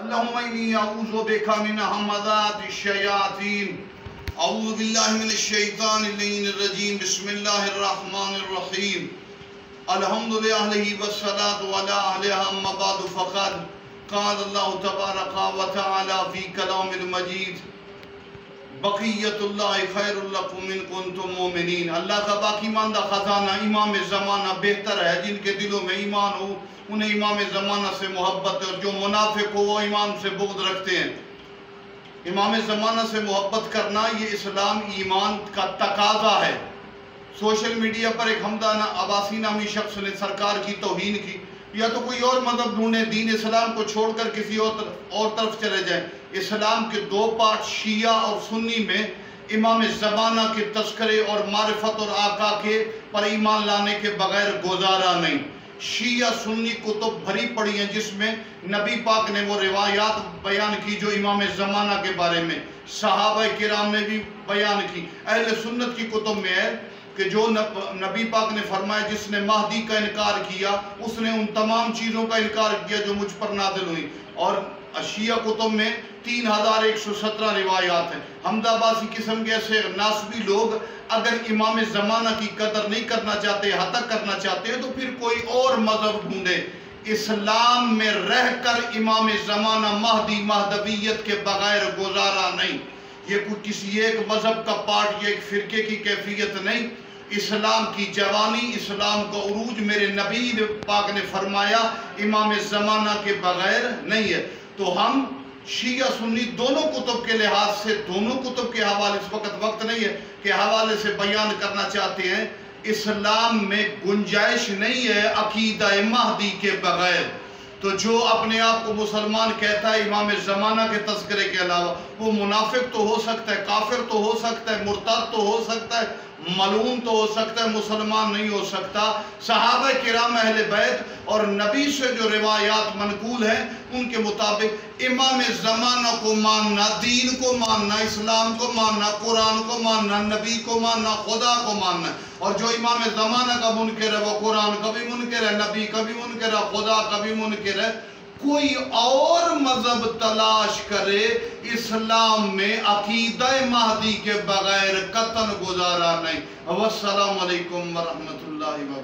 اللہم انی اعوذ بک من ہمزات الشیاطین اعوذ باللہ من الشیطان اللعین الرجیم بسم اللہ الرحمن الرحیم الحمدللہ والصلاة علی اہلہا اما بعد فقد قال اللہ تبارک و تعالی فی کلام المجید بقیت اللہ خیر لکم ان کنتم مومنین۔ اللہ کا باقی ماندہ خزانہ امام زمانہ بہتر ہے جن کے دلوں میں ایمان ہو، انہیں امام زمانہ سے محبت ہے، اور جو منافق ہو وہ امام سے بغض رکھتے ہیں۔ امام زمانہ سے محبت کرنا یہ اسلام ایمان کا تقاضا ہے۔ سوشل میڈیا پر ایک حمدانہ عباسی نامی شخص نے سرکار کی توہین کی، یا تو کوئی اور مذہب ڈھونڈیں، دین اسلام کو چھوڑ کر کسی اور طرف چلے جائیں۔ اسلام کے دو پارٹ شیعہ اور سنی میں امام زمانہ کے تذکرے اور معرفت اور آقا کے پر ایمان لانے کے بغیر گزارا نہیں۔ شیعہ سنی کتب بھری پڑی ہیں جس میں نبی پاک نے وہ روایات بیان کی جو امام زمانہ کے بارے میں صحابہ کرام نے بھی بیان کی۔ اہل سنت کی کتب میں ہے کہ جو نبی پاک نے فرمایا جس نے مہدی کا انکار کیا اس نے ان تمام چیزوں کا انکار کیا جو مجھ پر نازل ہوئی۔ اور شیعہ کتب میں 3117 روایات ہیں۔ حمد عباسی قسم کے ایسے ناسبی لوگ اگر امام زمانہ کی قدر نہیں کرنا چاہتے، حتق کرنا چاہتے ہیں تو پھر کوئی اور مذہب ڈھونڈے۔ اسلام میں رہ کر امام زمانہ مہدی مہدویت کے بغیر گزارا نہیں۔ یہ کوئی کسی ایک مذہب کا پارٹ یا ایک فرقے کی کیفیت نہیں۔ اسلام کی جوانی، اسلام کا عروج میرے نبی پاک نے فرمایا امام زمانہ کے بغیر نہیں ہے۔ تو ہم شیعہ سنی دونوں کتب کے لحاظ سے دونوں کتب کے حوالے اس وقت نہیں ہے کہ حوالے سے بیان کرنا چاہتے ہیں۔ اسلام میں گنجائش نہیں ہے عقیدہ مہدی کے بغیر۔ تو جو اپنے آپ کو مسلمان کہتا ہے امام زمانہ کے تذکرے کے علاوہ، وہ منافق تو ہو سکتا ہے، کافر تو ہو سکتا ہے، مرتد تو ہو سکتا ہے، ملعون تو ہو سکتا ہے، مسلمان نہیں ہو سکتا۔ صحابہ کرام اہل بیت اور نبی سے جو روایات منقول ہیں ان کے مطابق امام زمانہ کو ماننا، دین کو ماننا، اسلام کو ماننا، قرآن کو ماننا، نبی کو ماننا، خدا کو ماننا۔ اور جو امام زمانہ کا منکر ہے وہ قرآن کا بھی منکر ہے، نبی کا بھی منکر ہے، خدا کا بھی منکر ہے۔ کوئی اور مذہب تلاش کرے، اسلام میں عقیدہ مہدی کے بغیر قطعاً گزارا نہیں۔ والسلام علیکم ورحمۃ اللہ وبرکاتہ۔